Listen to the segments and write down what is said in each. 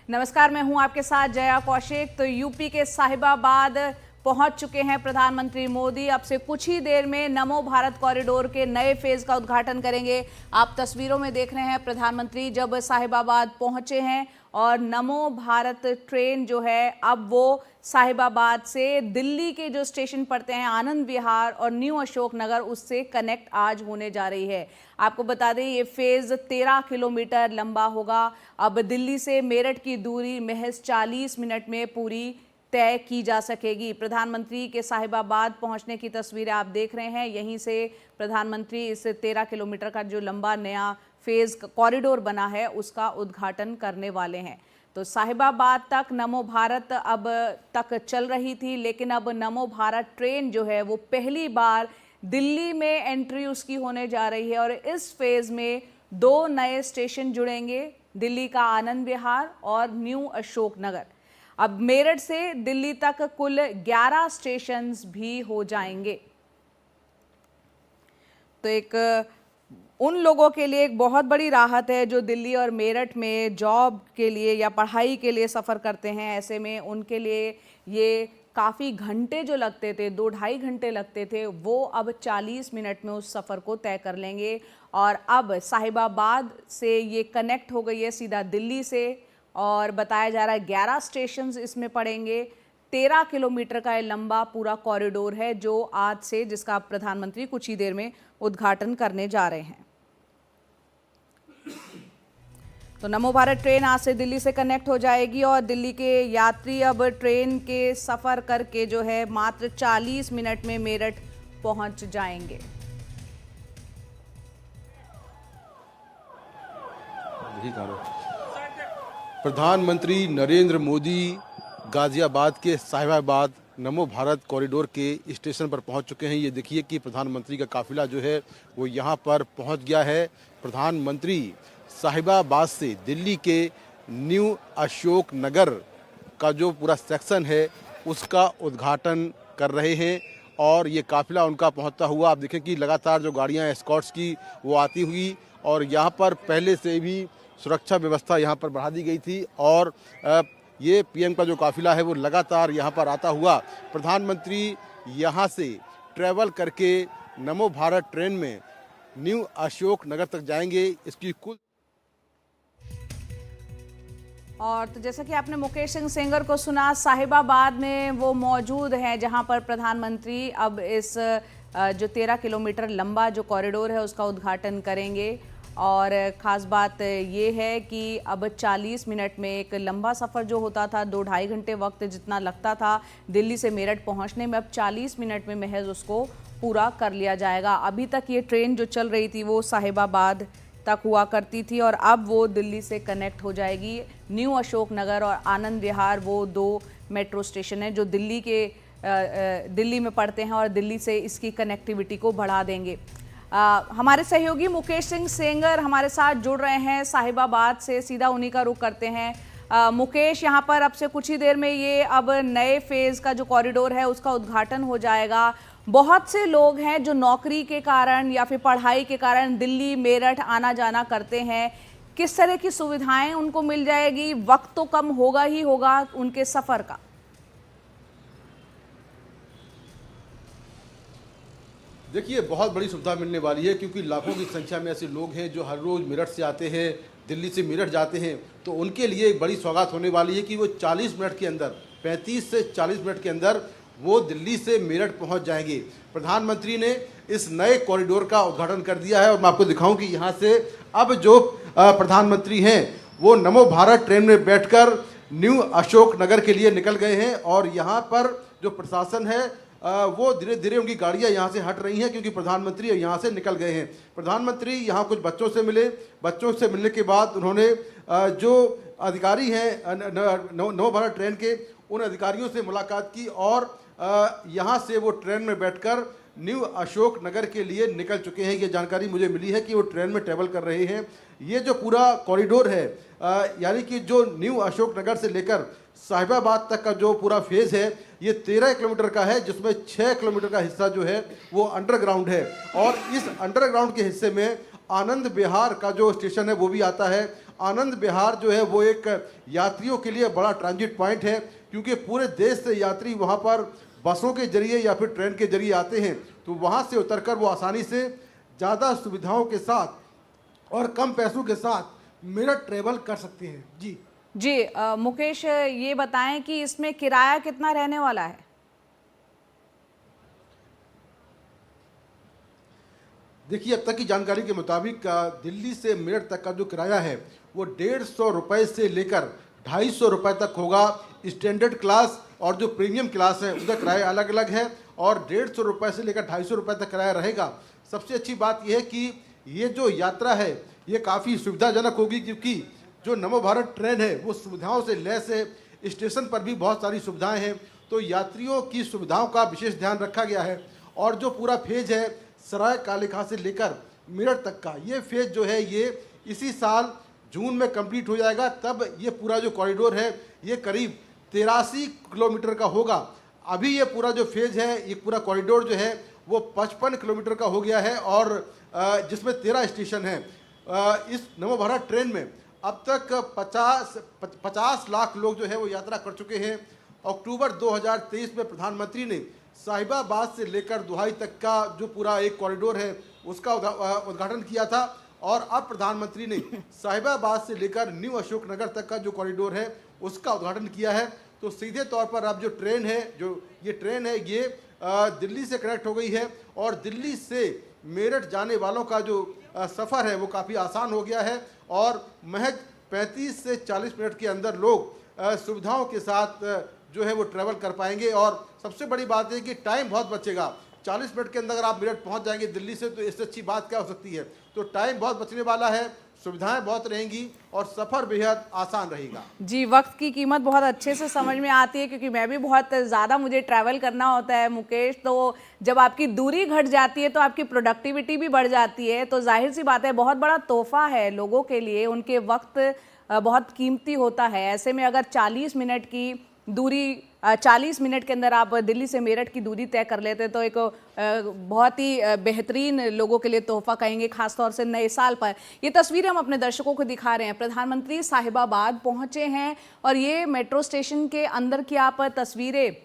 नमस्कार, मैं हूं आपके साथ जया कौशिक। तो यूपी के साहिबाबाद पहुंच चुके हैं प्रधानमंत्री मोदी। अब से कुछ ही देर में नमो भारत कॉरिडोर के नए फेज का उद्घाटन करेंगे। आप तस्वीरों में देख रहे हैं प्रधानमंत्री जब साहिबाबाद पहुंचे हैं और नमो भारत ट्रेन जो है अब वो साहिबाबाद से दिल्ली के जो स्टेशन पड़ते हैं आनंद विहार और न्यू अशोक नगर, उससे कनेक्ट आज होने जा रही है। आपको बता दें ये फेज 13 किलोमीटर लंबा होगा। अब दिल्ली से मेरठ की दूरी महज 40 मिनट में पूरी तय की जा सकेगी। प्रधानमंत्री के साहिबाबाद पहुंचने की तस्वीरें आप देख रहे हैं। यहीं से प्रधानमंत्री इस 13 किलोमीटर का जो लंबा नया फेज कॉरिडोर बना है उसका उद्घाटन करने वाले हैं। तो साहिबाबाद तक नमो भारत अब तक चल रही थी, लेकिन अब नमो भारत ट्रेन जो है वो पहली बार दिल्ली में एंट्री उसकी होने जा रही है और इस फेज में 2 नए स्टेशन जुड़ेंगे, दिल्ली का आनंद विहार और न्यू अशोक नगर। अब मेरठ से दिल्ली तक कुल 11 स्टेशंस भी हो जाएंगे। तो एक उन लोगों के लिए एक बहुत बड़ी राहत है जो दिल्ली और मेरठ में जॉब के लिए या पढ़ाई के लिए सफ़र करते हैं। ऐसे में उनके लिए ये काफ़ी घंटे जो लगते थे, 2-2.5 घंटे लगते थे, वो अब 40 मिनट में उस सफ़र को तय कर लेंगे। और अब साहिबाबाद से ये कनेक्ट हो गई है सीधा दिल्ली से और बताया जा रहा है 11 स्टेशंस इसमें पड़ेंगे। 13 किलोमीटर का ये लंबा पूरा कॉरिडोर है जो आज से, जिसका प्रधानमंत्री कुछ ही देर में उद्घाटन करने जा रहे हैं। तो नमो भारत ट्रेन आज से दिल्ली से कनेक्ट हो जाएगी और दिल्ली के यात्री अब ट्रेन के सफ़र करके जो है मात्र 40 मिनट में मेरठ पहुंच जाएंगे। प्रधानमंत्री नरेंद्र मोदी गाजियाबाद के साहिबाबाद नमो भारत कॉरिडोर के स्टेशन पर पहुंच चुके हैं। ये देखिए कि प्रधानमंत्री का काफिला जो है वो यहां पर पहुंच गया है। प्रधानमंत्री साहिबाबाद से दिल्ली के न्यू अशोक नगर का जो पूरा सेक्शन है उसका उद्घाटन कर रहे हैं और ये काफिला उनका पहुंचता हुआ आप देखें कि लगातार जो गाड़ियां एस्कॉर्ट्स की वो आती हुई और यहाँ पर पहले से भी सुरक्षा व्यवस्था यहाँ पर बढ़ा दी गई थी और ये पीएम का जो काफिला है वो लगातार यहाँ पर आता हुआ प्रधानमंत्री यहाँ से ट्रैवल करके नमो भारत ट्रेन में न्यू अशोक नगर तक जाएंगे। इसकी कुल और तो जैसा कि आपने मुकेश सिंह सेंगर को सुना, साहिबाबाद में वो मौजूद हैं जहां पर प्रधानमंत्री अब इस जो 13 किलोमीटर लंबा जो कॉरिडोर है उसका उद्घाटन करेंगे। और ख़ास बात ये है कि अब 40 मिनट में एक लंबा सफ़र जो होता था 2-2.5 घंटे वक्त जितना लगता था दिल्ली से मेरठ पहुंचने में, अब 40 मिनट में महज उसको पूरा कर लिया जाएगा। अभी तक ये ट्रेन जो चल रही थी वो साहिबाबाद तक हुआ करती थी और अब वो दिल्ली से कनेक्ट हो जाएगी। न्यू अशोक नगर और आनंद विहार वो 2 मेट्रो स्टेशन हैं जो दिल्ली में पड़ते हैं और दिल्ली से इसकी कनेक्टिविटी को बढ़ा देंगे। हमारे सहयोगी मुकेश सिंह सेंगर हमारे साथ जुड़ रहे हैं साहिबाबाद से, सीधा उन्हीं का रुख करते हैं। मुकेश, यहाँ पर अब से कुछ ही देर में ये अब नए फेज़ का जो कॉरिडोर है उसका उद्घाटन हो जाएगा। बहुत से लोग हैं जो नौकरी के कारण या फिर पढ़ाई के कारण दिल्ली मेरठ आना जाना करते हैं, किस तरह की सुविधाएं उनको मिल जाएगी? वक्त तो कम होगा ही होगा उनके सफ़र का। देखिए बहुत बड़ी सुविधा मिलने वाली है क्योंकि लाखों की संख्या में ऐसे लोग हैं जो हर रोज़ मेरठ से आते हैं, दिल्ली से मेरठ जाते हैं। तो उनके लिए एक बड़ी सौगात होने वाली है कि वो 40 मिनट के अंदर, 35 से 40 मिनट के अंदर वो दिल्ली से मेरठ पहुंच जाएंगे। प्रधानमंत्री ने इस नए कॉरिडोर का उद्घाटन कर दिया है और मैं आपको दिखाऊं कि यहाँ से अब जो प्रधानमंत्री हैं वो नमो भारत ट्रेन में बैठकर न्यू अशोक नगर के लिए निकल गए हैं और यहाँ पर जो प्रशासन है वो धीरे धीरे उनकी गाड़ियाँ यहाँ से हट रही हैं क्योंकि प्रधानमंत्री यहाँ से निकल गए हैं। प्रधानमंत्री यहाँ कुछ बच्चों से मिले, बच्चों से मिलने के बाद उन्होंने जो अधिकारी हैं नमो भारत ट्रेन के उन अधिकारियों से मुलाकात की और यहाँ से वो ट्रेन में बैठकर न्यू अशोक नगर के लिए निकल चुके हैं। ये जानकारी मुझे मिली है कि वो ट्रेन में ट्रैवल कर रहे हैं। ये जो पूरा कॉरिडोर है यानी कि जो न्यू अशोक नगर से लेकर साहिबाबाद तक का जो पूरा फेज़ है ये 13 किलोमीटर का है, जिसमें 6 किलोमीटर का हिस्सा जो है वो अंडरग्राउंड है और इस अंडरग्राउंड के हिस्से में आनंद विहार का जो स्टेशन है वो भी आता है आनंद विहार जो है वो एक यात्रियों के लिए बड़ा ट्रांजिट पॉइंट है, क्योंकि पूरे देश से यात्री वहाँ पर बसों के जरिए या फिर ट्रेन के जरिए आते हैं, तो वहाँ से उतरकर वो आसानी से ज़्यादा सुविधाओं के साथ और कम पैसों के साथ मेरठ ट्रेवल कर सकते हैं। जी मुकेश, ये बताएं कि इसमें किराया कितना रहने वाला है? देखिए, अब तक की जानकारी के मुताबिक दिल्ली से मेरठ तक का जो किराया है वो 150 रुपये से लेकर 250 रुपये तक होगा। स्टैंडर्ड क्लास और जो प्रीमियम क्लास है उसका किराया अलग अलग है और 150 रुपये से लेकर 250 रुपये तक किराया रहेगा। सबसे अच्छी बात यह है कि ये जो यात्रा है ये काफ़ी सुविधाजनक होगी, क्योंकि जो नमो भारत ट्रेन है वो सुविधाओं से लैस है। स्टेशन पर भी बहुत सारी सुविधाएं हैं, तो यात्रियों की सुविधाओं का विशेष ध्यान रखा गया है। और जो पूरा फेज है सराय कालेखां से लेकर मेरठ तक का, ये फेज जो है ये इसी साल जून में कंप्लीट हो जाएगा। तब ये पूरा जो कॉरिडोर है ये करीब 83 किलोमीटर का होगा। अभी ये पूरा जो फेज है, ये पूरा कॉरिडोर जो है वो 55 किलोमीटर का हो गया है और जिसमें 13 स्टेशन हैं। इस नमो भारत ट्रेन में अब तक 50 लाख लोग जो है वो यात्रा कर चुके हैं। अक्टूबर 2023 में प्रधानमंत्री ने साहिबाबाद से लेकर दुहाई तक का जो पूरा एक कॉरिडोर है उसका उद्घाटन किया था, और अब प्रधानमंत्री ने साहिबाबाद से लेकर न्यू अशोकनगर तक का जो कॉरिडोर है उसका उद्घाटन किया है। तो सीधे तौर पर अब जो ट्रेन है, जो ये ट्रेन है ये दिल्ली से कनेक्ट हो गई है और दिल्ली से मेरठ जाने वालों का जो सफ़र है वो काफ़ी आसान हो गया है और महज 35 से 40 मिनट के अंदर लोग सुविधाओं के साथ जो है वो ट्रैवल कर पाएंगे। और सबसे बड़ी बात है कि टाइम बहुत बचेगा। 40 मिनट के अंदर अगर आप मेरठ पहुंच जाएंगे दिल्ली से, तो इससे अच्छी बात क्या हो सकती है। तो टाइम बहुत बचने वाला है, सुविधाएं बहुत रहेंगी और सफ़र बेहद आसान रहेगा। जी, वक्त की कीमत बहुत अच्छे से समझ में आती है, क्योंकि मैं भी बहुत ज़्यादा मुझे ट्रैवल करना होता है मुकेश। तो जब आपकी दूरी घट जाती है तो आपकी प्रोडक्टिविटी भी बढ़ जाती है। तो जाहिर सी बात है बहुत बड़ा तोहफा है लोगों के लिए, उनके वक्त बहुत कीमती होता है। ऐसे में अगर 40 मिनट की दूरी 40 मिनट के अंदर आप दिल्ली से मेरठ की दूरी तय कर लेते हैं तो एक बहुत ही बेहतरीन लोगों के लिए तोहफा कहेंगे, खासतौर से नए साल पर। ये तस्वीरें हम अपने दर्शकों को दिखा रहे हैं। प्रधानमंत्री साहिबाबाद पहुंचे हैं और ये मेट्रो स्टेशन के अंदर की आप तस्वीरें,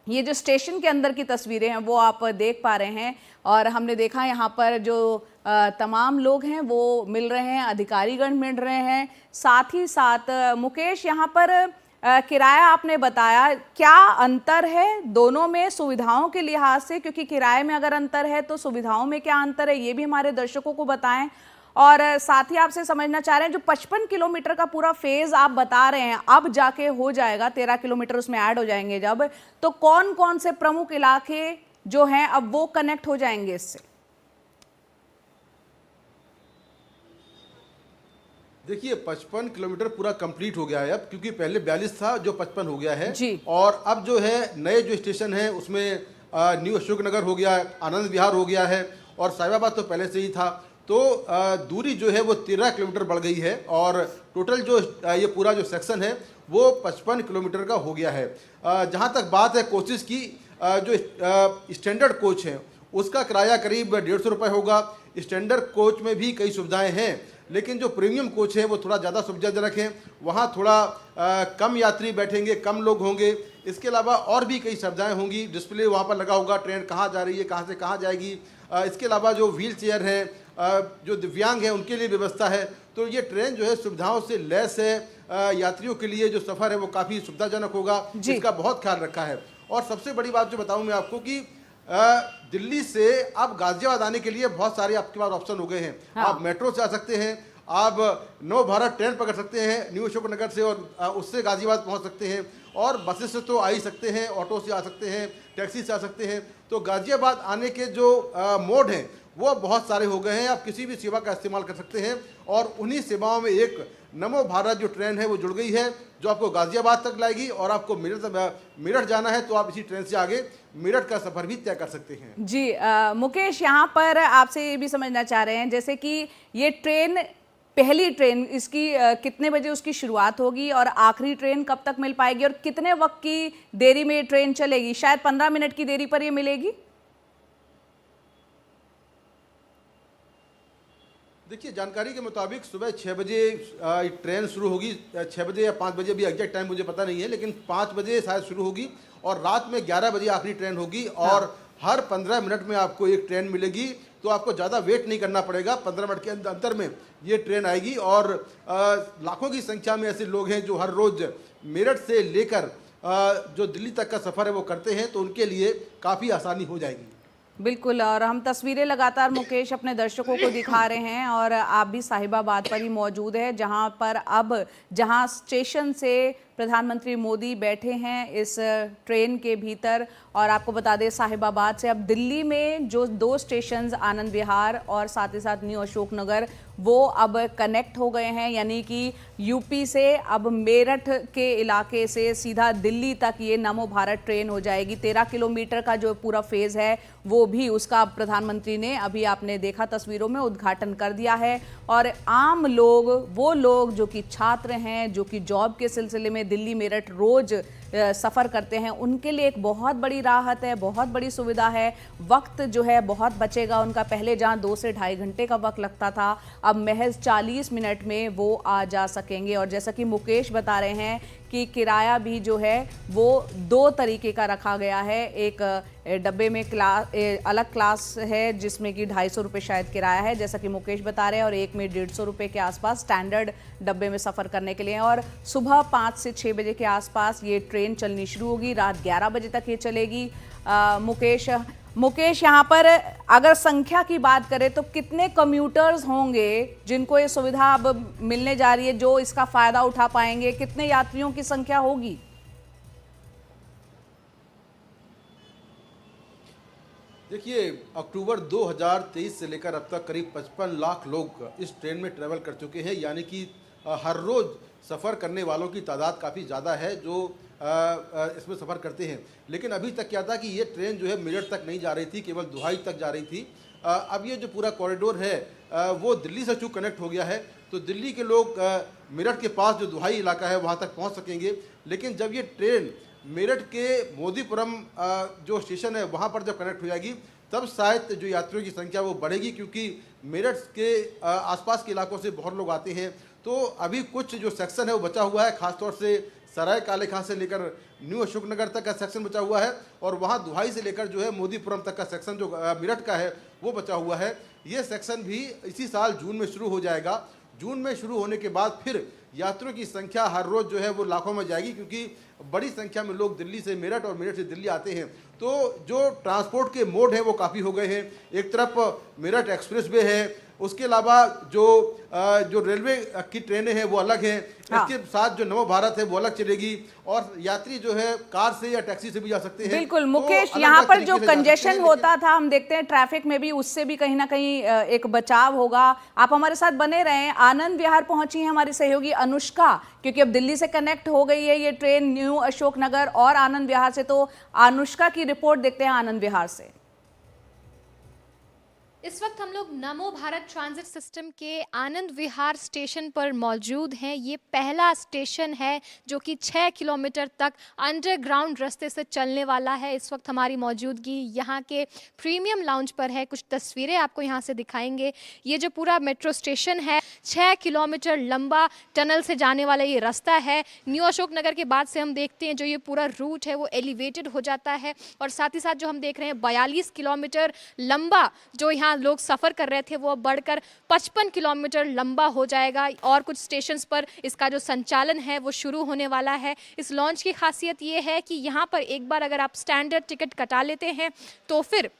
ये जो स्टेशन के अंदर की तस्वीरें हैं वो आप देख पा रहे हैं। और हमने देखा यहाँ पर जो तमाम लोग हैं वो मिल रहे हैं, अधिकारीगण मिल रहे हैं। साथ ही साथ मुकेश, यहाँ पर किराया आपने बताया, क्या अंतर है दोनों में सुविधाओं के लिहाज से? क्योंकि किराए में अगर अंतर है तो सुविधाओं में क्या अंतर है, ये भी हमारे दर्शकों को बताएं। और साथ ही आपसे समझना चाह रहे हैं जो 55 किलोमीटर का पूरा फेज आप बता रहे हैं अब जाके हो जाएगा, 13 किलोमीटर उसमें ऐड हो जाएंगे जब, तो कौन कौन से प्रमुख इलाके जो हैं अब वो कनेक्ट हो जाएंगे इससे? देखिए, 55 किलोमीटर पूरा कंप्लीट हो गया है अब, क्योंकि पहले 42 था जो 55 हो गया है जी। और अब जो है नए जो स्टेशन है उसमें न्यू अशोकनगर हो गया है, आनंद विहार हो गया है और साहिबाबाद तो पहले से ही था। तो दूरी जो है वो 13 किलोमीटर बढ़ गई है और टोटल जो ये पूरा जो सेक्शन है वो 55 किलोमीटर का हो गया है। जहाँ तक बात है कोचेस की, जो स्टैंडर्ड कोच है उसका किराया करीब 150 रुपये होगा। स्टैंडर्ड कोच में भी कई सुविधाएं हैं, लेकिन जो प्रीमियम कोच है वो थोड़ा ज़्यादा सुविधाजनक है। वहाँ थोड़ा कम यात्री बैठेंगे, कम लोग होंगे। इसके अलावा और भी कई सुविधाएं होंगी। डिस्प्ले वहाँ पर लगा होगा, ट्रेन कहाँ जा रही है, कहाँ से कहाँ जाएगी। इसके अलावा जो व्हील चेयर है, जो दिव्यांग हैं उनके लिए व्यवस्था है। तो ये ट्रेन जो है सुविधाओं से लैस है। यात्रियों के लिए जो सफ़र है वो काफ़ी सुविधाजनक होगा, इसका बहुत ख्याल रखा है। और सबसे बड़ी बात जो बताऊँ मैं आपको कि दिल्ली से आप गाजियाबाद आने के लिए बहुत सारे आपके पास ऑप्शन हो गए हैं। हाँ। आप मेट्रो से आ सकते हैं, आप नव भारत ट्रेन पकड़ सकते हैं न्यू अशोकनगर से और उससे गाजियाबाद पहुंच सकते हैं, और बसेस से तो आ ही सकते हैं, ऑटो से आ सकते हैं, टैक्सी से आ सकते हैं। तो गाजियाबाद आने के जो मोड हैं वो बहुत सारे हो गए हैं। आप किसी भी सेवा का इस्तेमाल कर सकते हैं और उन्हीं सेवाओं में एक नमो भारत जो ट्रेन है वो जुड़ गई है, जो आपको गाजियाबाद तक लाएगी। और आपको मेरठ जाना है तो आप इसी ट्रेन से आगे मेरठ का सफ़र भी तय कर सकते हैं। जी मुकेश, यहाँ पर आपसे ये भी समझना चाह रहे हैं, जैसे कि ये ट्रेन, पहली ट्रेन इसकी कितने बजे उसकी शुरुआत होगी और आखिरी ट्रेन कब तक मिल पाएगी और कितने वक्त की देरी में ट्रेन चलेगी? शायद 15 मिनट की देरी पर ये मिलेगी। देखिए, जानकारी के मुताबिक सुबह 6 बजे ट्रेन शुरू होगी। 6 बजे या 5 बजे, भी एग्जैक्ट टाइम मुझे पता नहीं है, लेकिन 5 बजे शायद शुरू होगी और रात में 11 बजे आखिरी ट्रेन होगी। और हर 15 मिनट में आपको एक ट्रेन मिलेगी, तो आपको ज़्यादा वेट नहीं करना पड़ेगा। 15 मिनट के अंतर में ये ट्रेन आएगी और लाखों की संख्या में ऐसे लोग हैं जो हर रोज़ मेरठ से लेकर जो दिल्ली तक का सफ़र है वो करते हैं, तो उनके लिए काफ़ी आसानी हो जाएगी। बिल्कुल, और हम तस्वीरें लगातार मुकेश अपने दर्शकों को दिखा रहे हैं और आप भी साहिबाबाद पर ही मौजूद है, जहां स्टेशन से प्रधानमंत्री मोदी बैठे हैं इस ट्रेन के भीतर। और आपको बता दें, साहिबाबाद से अब दिल्ली में जो 2 स्टेशंस आनंद विहार और साथ ही साथ न्यू अशोक नगर, वो अब कनेक्ट हो गए हैं। यानी कि यूपी से अब मेरठ के इलाके से सीधा दिल्ली तक ये नमो भारत ट्रेन हो जाएगी। 13 किलोमीटर का जो पूरा फेज है वो भी उसका प्रधानमंत्री ने, अभी आपने देखा तस्वीरों में, उद्घाटन कर दिया है। और आम लोग, वो लोग जो कि छात्र हैं, जो कि जॉब के सिलसिले में दिल्ली मेरठ रोज सफ़र करते हैं, उनके लिए एक बहुत बड़ी राहत है, बहुत बड़ी सुविधा है। वक्त जो है बहुत बचेगा उनका। पहले जहां 2 से ढाई घंटे का वक्त लगता था, अब महज 40 मिनट में वो आ जा सकेंगे। और जैसा कि मुकेश बता रहे हैं कि किराया भी जो है वो 2 तरीके का रखा गया है। एक डब्बे में अलग क्लास है जिसमें कि 250 रुपये शायद किराया है, जैसा कि मुकेश बता रहे हैं, और एक में 150 रुपये के आसपास स्टैंडर्ड डब्बे में सफ़र करने के लिए। और सुबह 5 से 6 बजे के आसपास ये ट्रेन चलनी शुरू होगी, रात 11 बजे तक ये चलेगी। मुकेश, यहाँ पर अगर संख्या की बात करें तो कितने कम्यूटर्स होंगे जिनको ये सुविधा अब मिलने जा रही है, जो इसका फ़ायदा उठा पाएंगे? कितने यात्रियों की संख्या होगी? देखिए, अक्टूबर 2023 से लेकर अब तक करीब 55 लाख लोग इस ट्रेन में ट्रैवल कर चुके हैं। यानी कि हर रोज़ सफ़र करने वालों की तादाद काफ़ी ज़्यादा है जो इसमें सफ़र करते हैं। लेकिन अभी तक क्या था कि ये ट्रेन जो है मेरठ तक नहीं जा रही थी, केवल दुहाई तक जा रही थी। अब ये जो पूरा कॉरिडोर है वो दिल्ली से चूँकि कनेक्ट हो गया है, तो दिल्ली के लोग मेरठ के पास जो दुहाई इलाका है वहाँ तक पहुँच सकेंगे। लेकिन जब ये ट्रेन मेरठ के मोदीपुरम जो स्टेशन है वहाँ पर जब कनेक्ट हो जाएगी, तब शायद जो यात्रियों की संख्या वो बढ़ेगी, क्योंकि मेरठ के आसपास के इलाकों से बहुत लोग आते हैं। तो अभी कुछ जो सेक्शन है वो बचा हुआ है, खासतौर से सराय काले खां से लेकर न्यू अशोकनगर तक का सेक्शन बचा हुआ है, और वहाँ दुहाई से लेकर जो है मोदीपुरम तक का सेक्शन जो मेरठ का है वो बचा हुआ है। ये सेक्शन भी इसी साल जून में शुरू हो जाएगा। जून में शुरू होने के बाद फिर यात्रियों की संख्या हर रोज़ जो है वो लाखों में जाएगी, क्योंकि बड़ी संख्या में लोग दिल्ली से मेरठ और मेरठ से दिल्ली आते हैं। तो जो ट्रांसपोर्ट के मोड हैं वो काफ़ी हो गए हैं। एक तरफ मेरठ एक्सप्रेस वे है, उसके अलावा जो रेलवे की ट्रेनें हैं वो अलग हैं। इसके साथ जो नमो भारत है वो अलग चलेगी, और यात्री जो है कार से या टैक्सी से भी जा सकते हैं। बिल्कुल मुकेश, यहाँ पर जो कंजेशन होता था, हम देखते हैं ट्रैफिक में भी, उससे भी कहीं ना कहीं एक बचाव होगा। आप हमारे साथ बने रहें। आनंद विहार पहुंची है हमारी सहयोगी अनुष्का, क्योंकि अब दिल्ली से कनेक्ट हो गई है ये ट्रेन न्यू अशोक नगर और आनंद विहार से। तो अनुष्का की रिपोर्ट देखते हैं आनंद विहार से। इस वक्त हम लोग नमो भारत ट्रांजिट सिस्टम के आनंद विहार स्टेशन पर मौजूद हैं। ये पहला स्टेशन है जो कि 6 किलोमीटर तक अंडरग्राउंड रास्ते से चलने वाला है। इस वक्त हमारी मौजूदगी यहाँ के प्रीमियम लाउंज पर है। कुछ तस्वीरें आपको यहाँ से दिखाएंगे। ये जो पूरा मेट्रो स्टेशन है, 6 किलोमीटर लंबा टनल से जाने वाला ये रास्ता है। न्यू अशोक नगर के बाद से हम देखते हैं जो ये पूरा रूट है वो एलिवेटेड हो जाता है, और साथ ही साथ जो हम देख रहे हैं 42 किलोमीटर लंबा जो यहाँ लोग सफ़र कर रहे थे वो बढ़कर 55 किलोमीटर लंबा हो जाएगा। और कुछ स्टेशंस पर इसका जो संचालन है वो शुरू होने वाला है। इस लॉन्च की खासियत ये है कि यहाँ पर एक बार अगर आप स्टैंडर्ड टिकट कटा लेते हैं तो फिर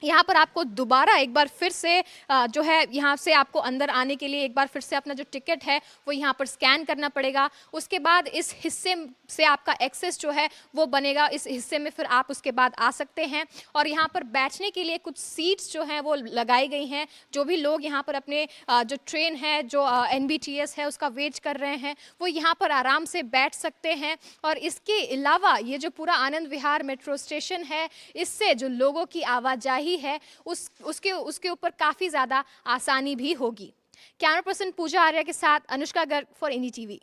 यहाँ पर आपको दोबारा एक बार फिर से जो है यहाँ से आपको अंदर आने के लिए एक बार फिर से अपना जो टिकट है वो यहाँ पर स्कैन करना पड़ेगा। उसके बाद इस हिस्से से आपका एक्सेस जो है वो बनेगा, इस हिस्से में फिर आप उसके बाद आ सकते हैं। और यहाँ पर बैठने के लिए कुछ सीट्स जो हैं वो लगाई गई हैं। जो भी लोग यहाँ पर अपने जो ट्रेन है, जो NBTS है, उसका वेट कर रहे हैं, वो यहाँ पर आराम से बैठ सकते हैं। और इसके अलावा ये जो पूरा आनंद विहार मेट्रो स्टेशन है, इससे जो लोगों की आवाजाही है उसके ऊपर काफी ज्यादा आसानी भी होगी। कैमरा पर्सन पूजा आर्या के साथ अनुष्का गर्ग फॉर NDTV।